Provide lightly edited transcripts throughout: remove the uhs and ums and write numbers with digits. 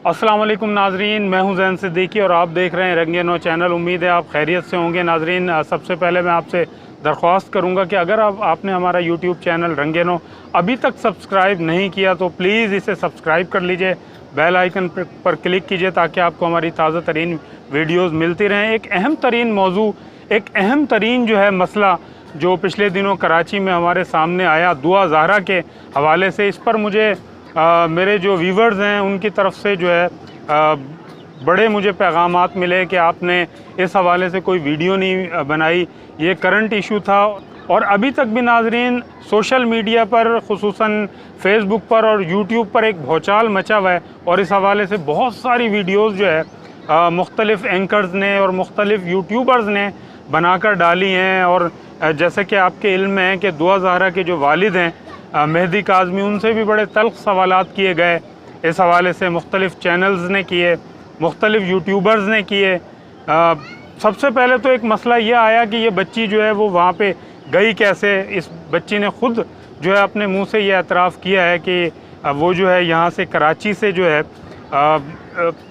अस्सलाम वालेकुम नाजरीन, मैं हूं ज़ैन सिद्दीकी और आप देख रहे हैं रंगे नो चैनल। उम्मीद है आप खैरियत से होंगे। नाजरीन, सबसे पहले मैं आपसे दरख्वास्त करूंगा कि अगर आपने हमारा यूट्यूब चैनल रंगे नो अभी तक सब्सक्राइब नहीं किया तो प्लीज़ इसे सब्सक्राइब कर लीजिए, बेल आइकन पर क्लिक कीजिए ताकि आपको हमारी ताज़ा तरीन वीडियोज़ मिलती रहें। एक अहम तरीन मौजू, एक अहम तरीन जो है मसला जो पिछले दिनों कराची में हमारे सामने आया दुआ ज़हरा के हवाले से, इस पर मुझे मेरे जो व्यूवर्स हैं उनकी तरफ से जो है बड़े मुझे पैगामात मिले कि आपने इस हवाले से कोई वीडियो नहीं बनाई। ये करंट इशू था और अभी तक भी नाजरीन सोशल मीडिया पर, खुसूसन फेसबुक पर और यूट्यूब पर एक भौचाल मचा हुआ है और इस हवाले से बहुत सारी वीडियोज़ जो है मुख्तलिफ़ एंकर्स ने और मुख्तलिफ़ यूट्यूबर्स ने बनाकर डाली हैं। और जैसे कि आपके इल्म में है कि दुआ ज़हरा के जो वालिद हैं मेहदी काज़मी, उनसे भी बड़े तल्ख़ सवालात किए गए इस हवाले से, मुख्तलिफ़ चैनल्स ने किए, मुख्तलिफ़ यूट्यूबर्स ने किए। सबसे पहले तो एक मसला ये आया कि ये बच्ची जो है वो वहाँ पे गई कैसे। इस बच्ची ने ख़ुद जो है अपने मुंह से ये एतराफ़ किया है कि वो जो है यहाँ से कराची से जो है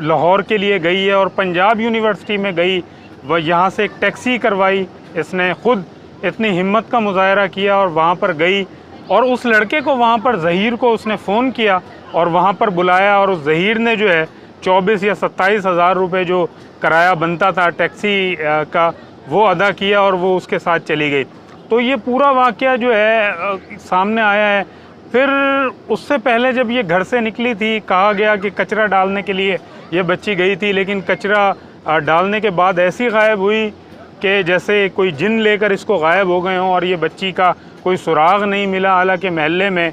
लाहौर के लिए गई है और पंजाब यूनिवर्सिटी में गई, वह यहाँ से एक टैक्सी करवाई। इसने ख़ुद इतनी हिम्मत का मुजाहरा किया और वहाँ पर गई और उस लड़के को वहाँ पर ज़हीर को उसने फ़ोन किया और वहाँ पर बुलाया और उस ज़हीर ने जो है 24 या 27 हज़ार रुपये जो किराया बनता था टैक्सी का, वो अदा किया और वो उसके साथ चली गई। तो ये पूरा वाक़या जो है सामने आया है। फिर उससे पहले जब ये घर से निकली थी, कहा गया कि कचरा डालने के लिए ये बच्ची गई थी, लेकिन कचरा डालने के बाद ऐसी गायब हुई कि जैसे कोई जिन लेकर इसको गायब हो गए हों और ये बच्ची का कोई सुराग नहीं मिला। हालांकि महल्ले में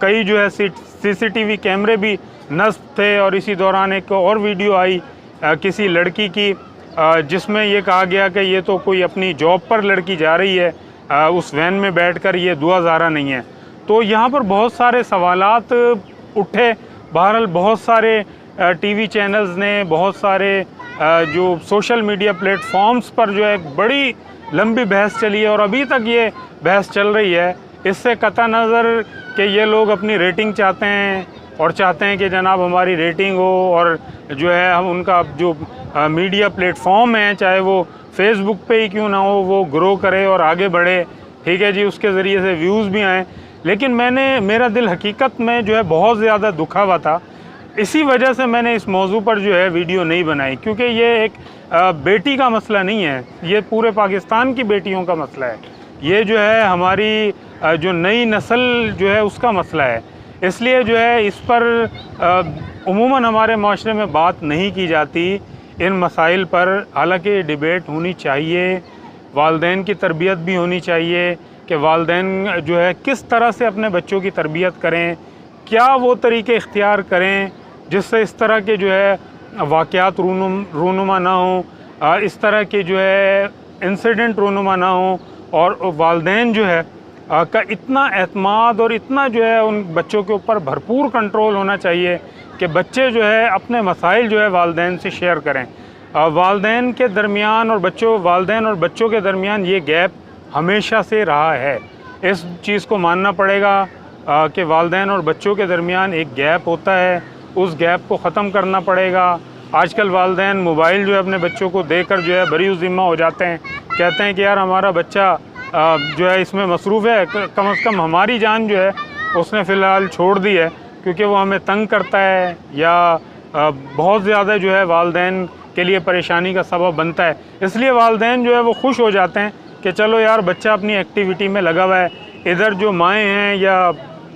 कई जो है सीसीटीवी कैमरे भी नस्ब थे और इसी दौरान एक और वीडियो आई किसी लड़की की जिसमें ये कहा गया कि ये तो कोई अपनी जॉब पर लड़की जा रही है उस वैन में बैठकर, ये दुआ ज़हरा नहीं है। तो यहाँ पर बहुत सारे सवालात उठे। बहरहाल बहुत सारे टीवी चैनल्स ने, बहुत सारे जो सोशल मीडिया प्लेटफॉर्म्स पर जो है एक बड़ी लंबी बहस चली है और अभी तक ये बहस चल रही है। इससे कतई नज़र कि ये लोग अपनी रेटिंग चाहते हैं और चाहते हैं कि जनाब हमारी रेटिंग हो और जो है हम उनका जो मीडिया प्लेटफॉर्म है, चाहे वो फेसबुक पे ही क्यों ना हो, वो ग्रो करे और आगे बढ़े। ठीक है जी, उसके ज़रिए से व्यूज़ भी आएँ। लेकिन मेरा दिल हकीकत में जो है बहुत ज़्यादा दुखा हुआ था। इसी वजह से मैंने इस मौजू पर जो है वीडियो नहीं बनाई, क्योंकि ये एक बेटी का मसला नहीं है, ये पूरे पाकिस्तान की बेटियों का मसला है। ये जो है हमारी जो नई नस्ल जो है उसका मसला है। इसलिए जो है इस पर उमूमन हमारे माशरे में बात नहीं की जाती इन मसाइल पर। हालांकि डिबेट होनी चाहिए, वालदैन की तरबियत भी होनी चाहिए कि वालदैन जो है किस तरह से अपने बच्चों की तरबियत करें, क्या वो तरीके इख्तियार करें जिससे इस तरह के जो है वाक़यात रूनुमा ना हों, इस तरह के जो है इंसिडेंट रूनुमा ना हों और वालदैन जो है का इतना एतमाद और इतना जो है उन बच्चों के ऊपर भरपूर कंट्रोल होना चाहिए कि बच्चे जो है अपने मसाइल जो है वालदैन से शेयर करें। वालदैन के दरमियान और बच्चों के दरमियान ये गैप हमेशा से रहा है। इस चीज़ को मानना पड़ेगा कि वालदैन और बच्चों के दरमियान एक गैप होता है, उस गैप को ख़त्म करना पड़ेगा। आजकल वालदैन मोबाइल जो है अपने बच्चों को देकर जो है बरी ज़िम्मा हो जाते हैं, कहते हैं कि यार हमारा बच्चा जो है इसमें मसरूफ़ है, कम से कम हमारी जान जो है उसने फ़िलहाल छोड़ दी है क्योंकि वो हमें तंग करता है या बहुत ज़्यादा जो है वालदैन के लिए परेशानी का सबब बनता है। इसलिए वालदैन जो है वो खुश हो जाते हैं कि चलो यार बच्चा अपनी एक्टिविटी में लगा हुआ है। इधर जो माएँ हैं या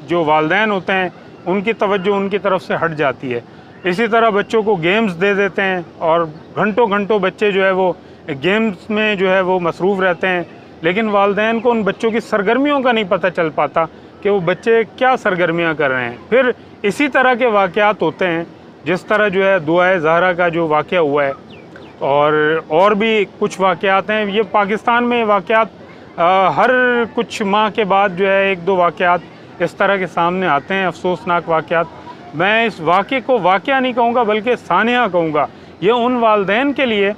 जो वालदैन होते हैं उनकी तवज्जो उनकी तरफ से हट जाती है। इसी तरह बच्चों को गेम्स दे देते हैं और घंटों घंटों बच्चे जो है वो गेम्स में जो है वो मसरूफ़ रहते हैं, लेकिन वालदैन को उन बच्चों की सरगर्मियों का नहीं पता चल पाता कि वो बच्चे क्या सरगर्मियाँ कर रहे हैं। फिर इसी तरह के वाक़यात होते हैं जिस तरह जो है दुआ ज़हरा का जो वाक़या हुआ है और भी कुछ वाक़यात हैं। ये पाकिस्तान में वाक़यात हर कुछ माह के बाद जो है एक दो वाक़यात इस तरह के सामने आते हैं, अफसोसनाक वाक़यात। मैं इस वाक़े को वाक़या नहीं कहूँगा बल्कि सानिया कहूँगा। ये उन वालदैन के लिए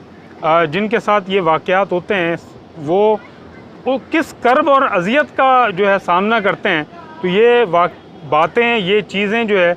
जिनके साथ ये वाक़यात होते हैं वो किस कर्ब और अज़ियत का जो है सामना करते हैं। तो ये बातें, ये चीज़ें जो है